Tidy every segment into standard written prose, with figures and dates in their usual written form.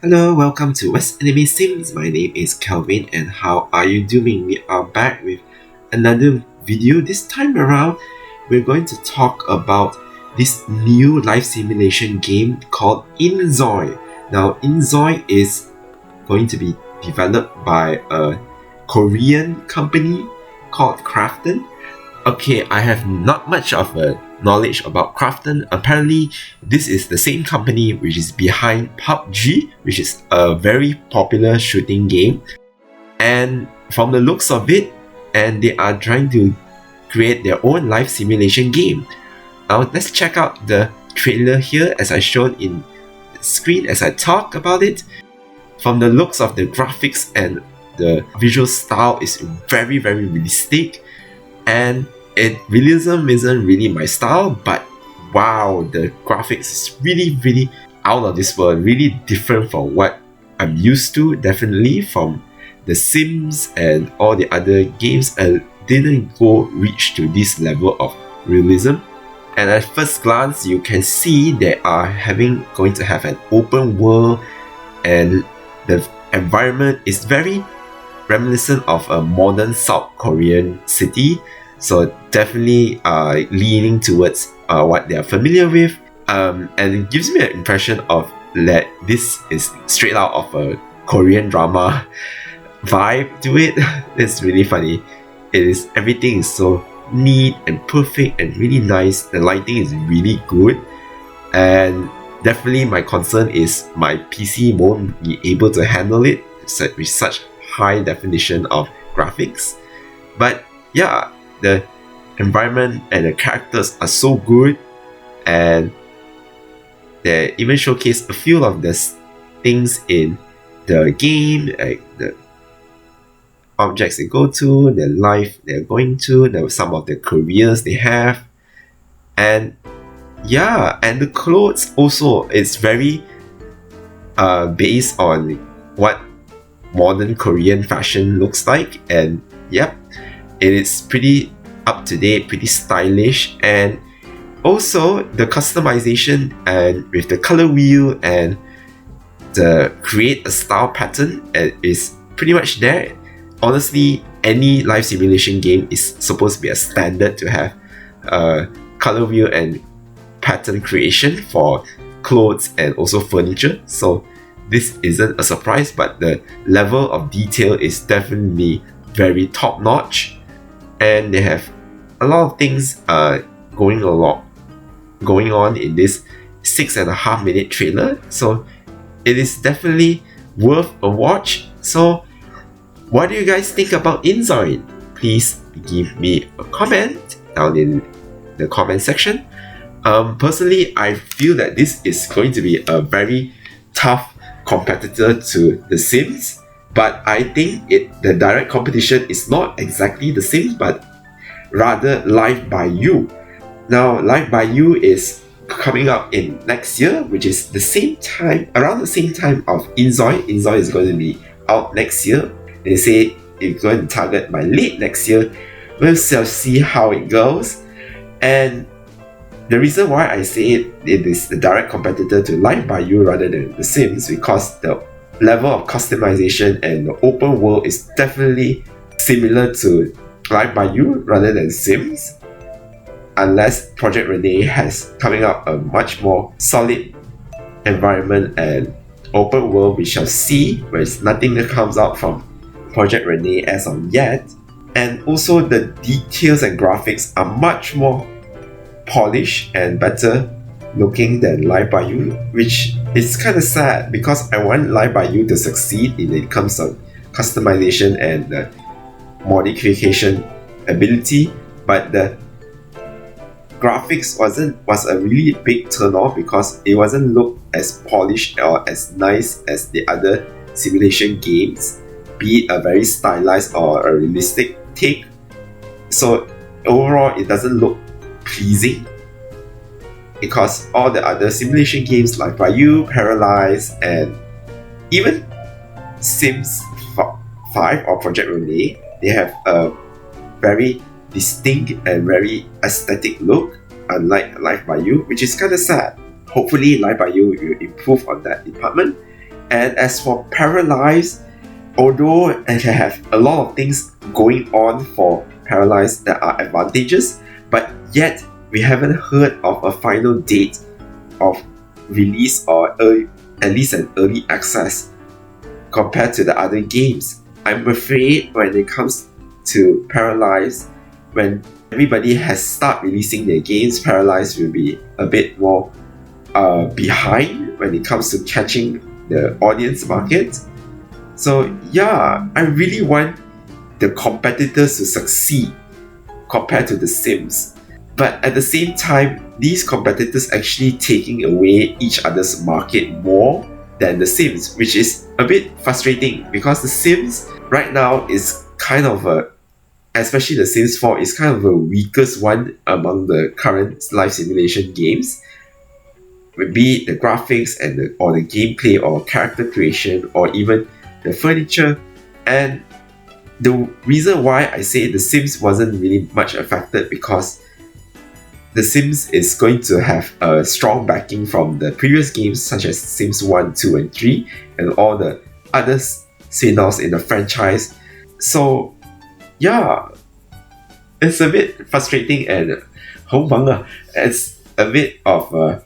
Hello, welcome to West Anime Sims. My name is Kelvin, and how are you doing? We are back with another video. This time around, we're going to talk about this new life simulation game called InZoi. Now, InZoi is going to be developed by a Korean company called Krafton. Okay, I have not much of a knowledge about Krafton. Apparently, this is the same company which is behind PUBG, which is a very popular shooting game. And from the looks of it, and they are trying to create their own life simulation game. Now let's check out the trailer here as I showed in the screen as I talk about it. From the looks of the graphics and the visual style is very realistic, and realism isn't really my style, but wow, the graphics is really out of this world, really different from what I'm used to, definitely from The Sims and all the other games. I didn't reach to this level of realism. And at first glance, you can see they are going to have an open world, and the environment is very reminiscent of a modern South Korean city. So definitely leaning towards what they are familiar with, and it gives me an impression of that this is straight out of a Korean drama vibe to it. It's really funny. Everything is so neat and perfect and really nice. The lighting is really good, and definitely my concern is my PC won't be able to handle it with such high definition of graphics. But yeah, the environment and the characters are so good, and they even showcase a few of the things in the game, like the objects they go to, the life they're going to, some of the careers they have, and yeah, and the clothes also is very based on what modern Korean fashion looks like, and yep, it is pretty up to date, pretty stylish, and also the customization and with the color wheel and the create a style pattern is pretty much there. Honestly, any live simulation game is supposed to be a standard to have color wheel and pattern creation for clothes and also furniture. So this isn't a surprise, but the level of detail is definitely very top notch, and they have a lot of things going on in this 6.5 minute trailer. So it is definitely worth a watch. So what do you guys think about InZoi? Please give me a comment down in the comment section. Personally, I feel that this is going to be a very tough competitor to The Sims, but I think the direct competition is not exactly The Sims, but rather Live by You. Now, Live by You is coming up in next year, which is around the same time of InZoi. InZoi is going to be out next year. They say it's going to target by late next year. We'll see how it goes. And the reason why I say it is the direct competitor to Live by You rather than The Sims, because the level of customization and the open world is definitely similar to Live by You rather than Sims, unless Project Renee has coming up a much more solid environment and open world. We shall see, where nothing that comes out from Project Renee as of yet. And also the details and graphics are much more polished and better looking than Live by You, which is kind of sad because I want Live by You to succeed in it comes of customization and the modification ability, but the graphics was a really big turn off because it wasn't look as polished or as nice as the other simulation games, be it a very stylized or a realistic take. So overall, it doesn't look pleasing, because all the other simulation games like by You, Paralives, and even Sims 5 or Project Renee, they have a very distinct and very aesthetic look, unlike Live by You, which is kind of sad. Hopefully Live by You will improve on that department. And as for Paralives, although it have a lot of things going on for Paralives that are advantageous, but yet we haven't heard of a final date of release or at least an early access compared to the other games. I'm afraid when it comes to Paralives, when everybody has started releasing their games, Paralives will be a bit more behind when it comes to catching the audience market. So yeah, I really want the competitors to succeed compared to The Sims. But at the same time, these competitors actually taking away each other's market more than The Sims, which is a bit frustrating because The Sims right now is kind of especially The Sims 4 is kind of the weakest one among the current life simulation games. Be it the graphics and or the gameplay or character creation or even the furniture. And the reason why I say The Sims wasn't really much affected because The Sims is going to have a strong backing from the previous games such as Sims 1, 2 and 3 and all the other spin-offs in the franchise. So yeah, it's a bit frustrating and it's a bit of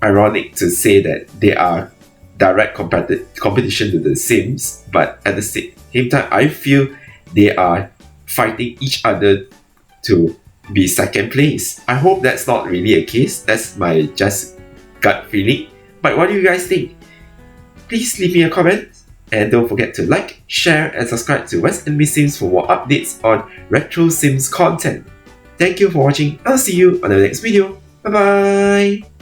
ironic to say that they are direct competition to The Sims, but at the same time, I feel they are fighting each other to be second place. I hope that's not really a case. That's my just gut feeling. But what do you guys think? Please leave me a comment. And don't forget to like, share, and subscribe to West Enemy Sims for more updates on Retro Sims content. Thank you for watching. I'll see you on the next video. Bye bye!